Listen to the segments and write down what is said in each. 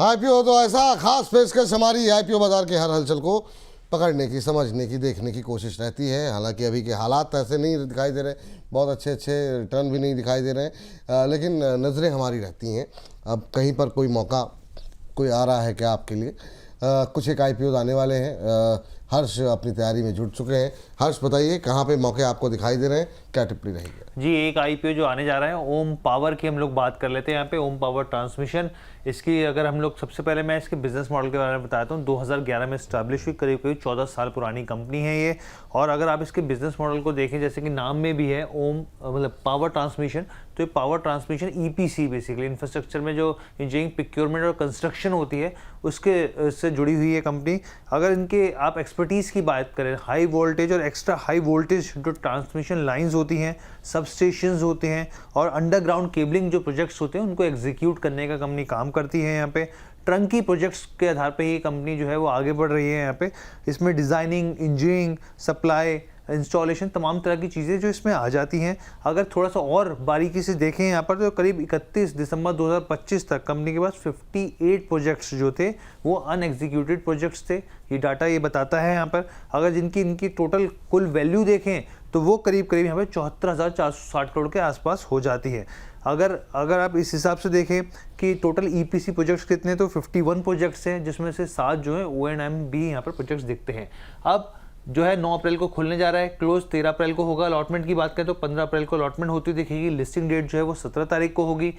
IPO तो ऐसा खास पेशकश हमारी आईपीओ बाजार के हर हलचल को पकड़ने की, समझने की, देखने की कोशिश रहती है। हालांकि अभी के हालात ऐसे नहीं दिखाई दे रहे, बहुत अच्छे अच्छे रिटर्न भी नहीं दिखाई दे रहे, लेकिन नज़रें हमारी रहती हैं। अब कहीं पर कोई मौका कोई आ रहा है क्या आपके लिए? कुछ एक आईपीओ आने वाले हैं। हर्ष अपनी तैयारी में जुट चुके हैं। हर्ष बताइए, कहाँ पे मौके आपको दिखाई दे रहे हैं, क्या टिप्पणी रहेगी? जी, एक आईपीओ जो आने जा रहा है ओम पावर की हम लोग बात कर लेते हैं। यहाँ पे ओम पावर ट्रांसमिशन, इसकी अगर हम लोग सबसे पहले मैं इसके बिजनेस मॉडल के बारे में बताता हूँ। 2011 में स्टैब्लिश हुई, करीब करीब 14 साल पुरानी कंपनी है ये। और अगर आप इसके बिजनेस मॉडल को देखें, जैसे कि नाम में भी है ओम मतलब पावर ट्रांसमिशन, तो ये power transmission EPC basically infrastructure में जो इंजीनियरिंग, प्रोक्योरमेंट और कंस्ट्रक्शन होती है उसके से जुड़ी हुई है कंपनी। अगर इनके आप एक्सपर्टीज़ की बात करें, हाई वोल्टेज और एक्स्ट्रा हाई वोल्टेज जो ट्रांसमिशन लाइंस होती हैं, सब स्टेशंस होते हैं और अंडरग्राउंड केबलिंग जो प्रोजेक्ट्स होते हैं उनको एग्जीक्यूट करने का कंपनी काम करती है। यहाँ पे ट्रंकी प्रोजेक्ट्स के आधार पे ये कंपनी जो है वो आगे बढ़ रही है। यहाँ पे इसमें डिज़ाइनिंग, इंजीनियरिंग, सप्लाई, इंस्टॉलेशन, तमाम तरह की चीज़ें जो इसमें आ जाती हैं। अगर थोड़ा सा और बारीकी से देखें यहाँ पर, तो करीब 31 दिसंबर 2025 तक कंपनी के पास 58 प्रोजेक्ट्स जो थे वो अनएग्जीक्यूटेड प्रोजेक्ट्स थे। ये डाटा ये बताता है यहाँ पर। अगर इनकी टोटल कुल वैल्यू देखें तो वो करीब यहाँ पे 74,460 करोड़ के आसपास हो जाती है। अगर आप इस हिसाब से देखें कि टोटल ईपीसी प्रोजेक्ट्स कितने, तो 51 प्रोजेक्ट्स हैं, जिसमें से 7 जो है O&M भी यहाँ पर प्रोजेक्ट्स दिखते हैं। अब जो है 9 अप्रैल को खुलने जा रहा है, क्लोज 13 अप्रैल को होगा। अलॉटमेंट की बात करें तो 15 अप्रैल को अलॉटमेंट होती दिखेगी। लिस्टिंग डेट जो है वो 17 तारीख को होगी।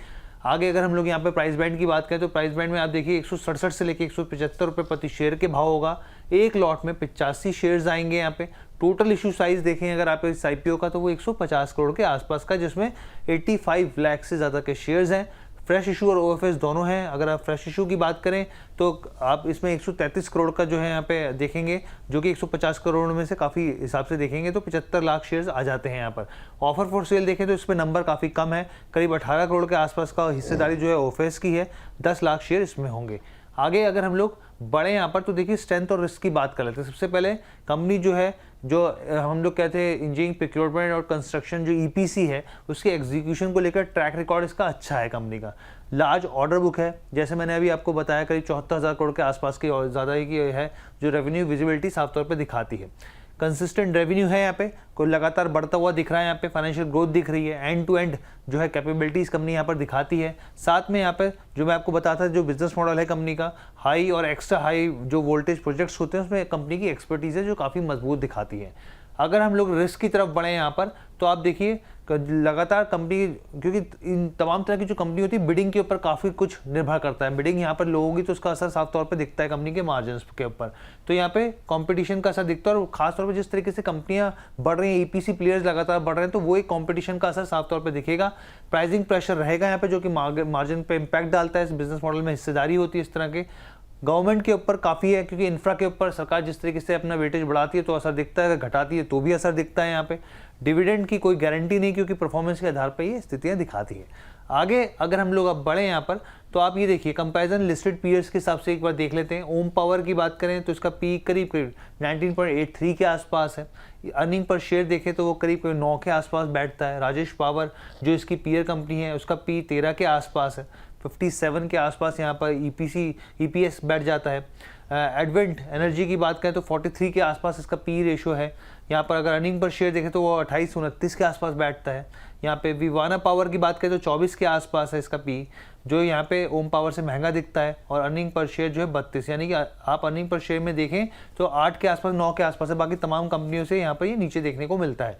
आगे अगर हम लोग यहाँ पे प्राइस बैंड की बात करें तो प्राइस बैंड में आप देखिए 167 से लेकर 175 रुपये प्रति शेयर के भाव होगा। एक लॉट में 85 शेयर्स आएंगे यहाँ पे। टोटल इशू साइज देखें अगर आप इस आईपीओ का, तो वो 150 करोड़ के आसपास का, जिसमें 85 लाख से ज़्यादा के शेयर्स हैं। फ्रेश इशू और ओएफएस दोनों हैं। अगर आप फ्रेश इशू की बात करें तो आप इसमें 133 करोड़ का जो है यहाँ पे देखेंगे, जो कि 150 करोड़ में से काफ़ी हिसाब से देखेंगे तो 75 लाख शेयर्स आ जाते हैं यहाँ पर। ऑफर फॉर सेल देखें तो इसमें नंबर काफ़ी कम है, करीब 18 करोड़ के आसपास का हिस्सेदारी जो है ओएफएस की है। 10 लाख शेयर इसमें होंगे। आगे अगर हम लोग बढ़े यहाँ पर तो देखिए स्ट्रेंथ और रिस्क की बात कर लेते हैं। सबसे पहले कंपनी जो है, जो हम लोग कहते हैं इंजीनियरिंग, प्रोक्योरमेंट और कंस्ट्रक्शन जो ईपीसी है, उसके एग्जीक्यूशन को लेकर ट्रैक रिकॉर्ड इसका अच्छा है कंपनी का। लार्ज ऑर्डर बुक है, जैसे मैंने अभी आपको बताया, करीब 74,000 करोड़ के आसपास की और ज़्यादा की है, जो रेवेन्यू विजिबिलिटी साफ तौर पर दिखाती है। कंसिस्टेंट रेवेन्यू है यहाँ पे, कोई लगातार बढ़ता हुआ दिख रहा है। यहाँ पे फाइनेंशियल ग्रोथ दिख रही है। एंड टू एंड जो है कैपेबिलिटीज़ कंपनी यहाँ पर दिखाती है। साथ में यहाँ पे जो मैं आपको बताता था, जो बिजनेस मॉडल है कंपनी का, हाई और एक्स्ट्रा हाई जो वोल्टेज प्रोजेक्ट्स होते हैं उसमें कंपनी की एक्सपर्टीज़ है जो काफ़ी मजबूत दिखाती है। अगर हम लोग रिस्क की तरफ बढ़े यहाँ पर तो आप देखिए लगातार कंपनी, क्योंकि इन तमाम तरह की जो कंपनी होती है बिडिंग के ऊपर काफ़ी कुछ निर्भर करता है। बिडिंग यहाँ पर लो होगी तो उसका असर साफ तौर पे दिखता है कंपनी के मार्जिन्स के ऊपर। तो यहाँ पे कंपटीशन का असर दिखता है और खासतौर पर जिस तरीके से कंपनियां बढ़ रही हैं, ईपीसी प्लेयर्स लगातार बढ़ रहे हैं, तो वो एक कंपटीशन का असर साफ तौर पर दिखेगा। प्राइसिंग प्रेशर रहेगा यहाँ पे, जो कि मार्जिन पे इम्पैक्ट डालता है। इस बिजनेस मॉडल में हिस्सेदारी होती है इस तरह के। गवर्नमेंट के ऊपर काफ़ी है, क्योंकि इंफ्रा के ऊपर सरकार जिस तरीके से अपना वेटेज बढ़ाती है तो असर दिखता है, अगर घटाती है तो भी असर दिखता है यहाँ पे। डिविडेंड की कोई गारंटी नहीं, क्योंकि परफॉर्मेंस के आधार पर ये स्थितियाँ दिखाती है। आगे अगर हम लोग अब बढ़े यहाँ पर तो आप ये देखिए कंपैरिजन लिस्टेड पीयर्स के हिसाब से एक बार देख लेते हैं। ओम पावर की बात करें तो इसका पी करीब 19.83 के आसपास है। अर्निंग पर शेयर देखें तो वो करीब 9 के आसपास बैठता है। राजेश पावर जो इसकी पीयर कंपनी है, उसका पी 13 के आसपास है। 57 के आसपास यहाँ पर ईपीएस बैठ जाता है। एडवेंट एनर्जी की बात करें तो 43 के आसपास इसका पी रेशो है। यहाँ पर अगर अर्निंग पर शेयर देखें तो वो 28-29 के आसपास बैठता है। यहाँ पे विवाना पावर की बात करें तो 24 के आसपास है इसका पी, जो यहाँ पे ओम पावर से महंगा दिखता है। और अर्निंग पर शेयर जो है 32, यानी कि आप अर्निंग पर शेयर में देखें तो 8 के आसपास, 9 के आसपास है। बाकी तमाम कंपनियों से यहाँ पर ये नीचे देखने को मिलता है।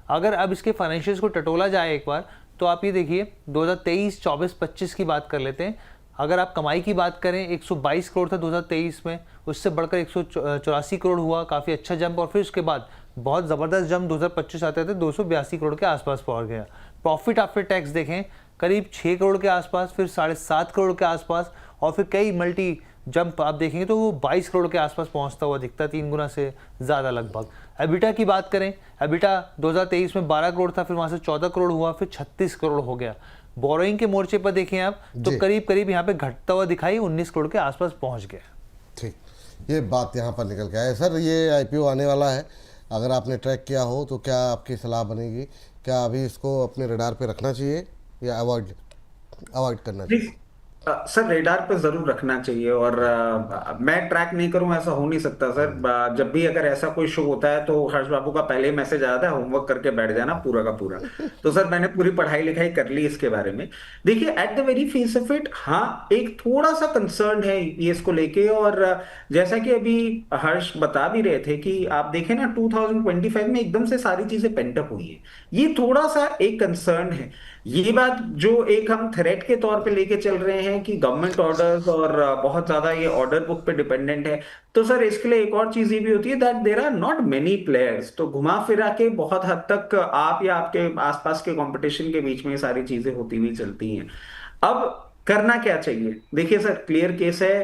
अगर अब इसके फाइनेंशियल्स को टटोला जाए एक बार तो आप ये देखिए 2023, 24, 25 की बात कर लेते हैं। अगर आप कमाई की बात करें 122 करोड़ था 2023 में, उससे बढ़कर 184 करोड़ हुआ, काफ़ी अच्छा जंप। और फिर उसके बाद बहुत ज़बरदस्त जंप 2025 आते थे 282 करोड़ के आसपास पहुंच गया। प्रॉफिट आफ्टर टैक्स देखें करीब 6 करोड़ के आसपास, फिर 7.5 करोड़ के आसपास, और फिर कई मल्टी जंप आप देखेंगे तो वो 22 करोड़ के आसपास पहुंचता हुआ दिखता है, 3 गुना से ज़्यादा लगभग। एबिटा की बात करें, एबिटा 2023 में 12 करोड़ था, फिर वहाँ से 14 करोड़ हुआ, फिर 36 करोड़ हो गया। बोरोइंग के मोर्चे पर देखें आप तो करीब यहाँ पे घटता हुआ दिखाई 19 करोड़ के आसपास पहुँच गया। ठीक, ये बात यहाँ पर निकल के आए। सर, ये आईपीओ आने वाला है, अगर आपने ट्रैक किया हो तो क्या आपकी सलाह बनेगी? क्या अभी इसको अपने रडार पे रखना चाहिए या अवॉइड करना चाहिए? सर रेडार पे जरूर रखना चाहिए, और मैं ट्रैक नहीं करूं ऐसा हो नहीं सकता सर। जब भी अगर ऐसा कोई शो होता है तो हर्ष बाबू का पहले ही मैसेज आता है, होमवर्क करके बैठ जाना पूरा का पूरा। तो सर मैंने पूरी पढ़ाई लिखाई कर ली इसके बारे में। देखिए at the very face of it, हाँ एक थोड़ा सा कंसर्न है ये इसको लेके। और जैसा कि अभी हर्ष बता भी रहे थे कि आप देखें ना 2025 में एकदम से सारी चीजें पेंटअप हुई है, ये थोड़ा सा एक कंसर्न है। ये बात जो एक हम थ्रेट के तौर पे लेके चल रहे हैं कि गवर्नमेंट ऑर्डर्स और बहुत ज्यादा ये ऑर्डर बुक पे डिपेंडेंट है, तो सर इसके लिए एक और चीज ये भी होती है that there are not many players. तो घुमा फिरा के बहुत हद तक आप या आपके आसपास के कंपटीशन के बीच में ये सारी चीजें होती हुई चलती हैं। अब करना क्या चाहिए? देखिए सर क्लियर केस है,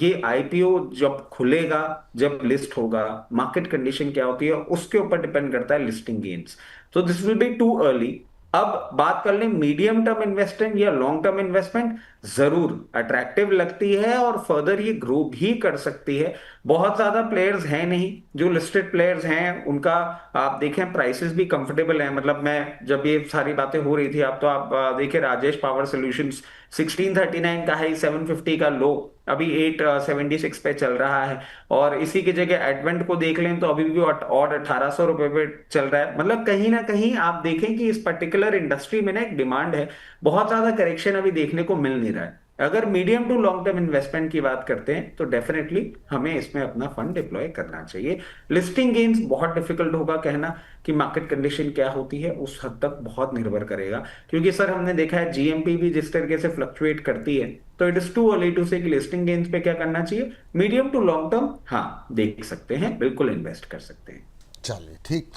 ये आईपीओ जब खुलेगा, जब लिस्ट होगा, मार्केट कंडीशन क्या होती है उसके ऊपर डिपेंड करता है लिस्टिंग गेन्स। तो this will be too early. अब बात कर लें मीडियम टर्म इन्वेस्टमेंट या लॉन्ग टर्म इन्वेस्टमेंट, जरूर अट्रैक्टिव लगती है और फर्दर ये ग्रो भी कर सकती है। बहुत ज्यादा प्लेयर्स हैं नहीं, जो लिस्टेड प्लेयर्स हैं उनका आप देखें प्राइसेस भी कंफर्टेबल हैं। मतलब मैं जब ये सारी बातें हो रही थी, आप तो आप देखिए राजेश पावर सॉल्यूशंस 1639 का हाई, 750 का लो, अभी 876 पे चल रहा है। और इसी की जगह एडवेंट को देख लें तो अभी भी और 1800 रुपए पे चल रहा है। मतलब कहीं ना कहीं आप देखें कि इस पर्टिकुलर इंडस्ट्री में ना एक डिमांड है, बहुत ज्यादा करेक्शन अभी देखने को मिल नहीं रहा है। अगर medium to long term investment की बात करते हैं तो डेफिनेटली हमें इसमें अपना फंड डिप्लॉय करना चाहिए। लिस्टिंग गेन्स बहुत डिफिकल्ट होगा कहना कि मार्केट कंडीशन क्या होती है, उस हद तक बहुत निर्भर करेगा। क्योंकि सर हमने देखा है जीएमपी भी जिस तरीके से फ्लक्चुएट करती है, तो it is too early to say कि लिस्टिंग गेन्स पे क्या करना चाहिए। मीडियम टू लॉन्ग टर्म हाँ देख सकते हैं, बिल्कुल इन्वेस्ट कर सकते हैं। चलिए ठीक।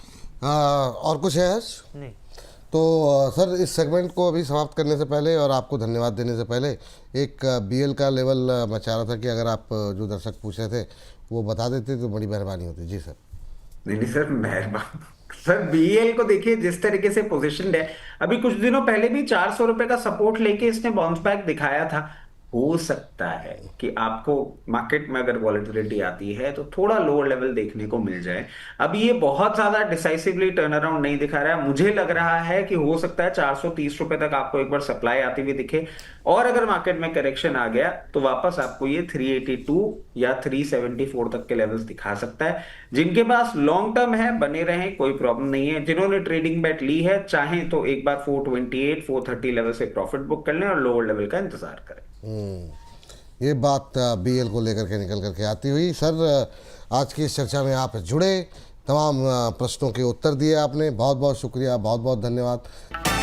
और कुछ है हर्ष? नहीं। तो सर इस सेगमेंट को अभी समाप्त करने से पहले और आपको धन्यवाद देने से पहले एक बीएल का लेवल मैं चाह रहा था कि अगर आप जो दर्शक पूछ रहे थे वो बता देते तो बड़ी मेहरबानी होती। जी सर। नहीं नहीं सर मेहरबान। सर बीएल को देखिए जिस तरीके से पोजीशनड है, अभी कुछ दिनों पहले भी 400 रुपए का सपोर्ट लेके इसने बाउंस बैक दिखाया था। हो सकता है कि आपको मार्केट में अगर वॉलेटिलिटी आती है तो थोड़ा लोअर लेवल देखने को मिल जाए। अभी ये बहुत ज्यादा डिसाइसिवली टर्न अराउंड नहीं दिखा रहा है, मुझे लग रहा है कि हो सकता है 430 रुपए तक आपको एक बार सप्लाई आती हुई दिखे। और अगर मार्केट में करेक्शन आ गया तो वापस आपको ये 382 या 374 तक के लेवल्स दिखा सकता है। जिनके पास लॉन्ग टर्म है बने रहें, कोई प्रॉब्लम नहीं है। जिन्होंने ट्रेडिंग बेट ली है चाहें तो एक बार 428 430 लेवल से प्रॉफिट बुक कर लें और लोअर लेवल का इंतजार करें। ये बात बीएल को लेकर के निकल करके आती हुई सर, आज की इस चर्चा में आप जुड़े, तमाम प्रश्नों के उत्तर दिए आपने, बहुत बहुत शुक्रिया, बहुत बहुत धन्यवाद।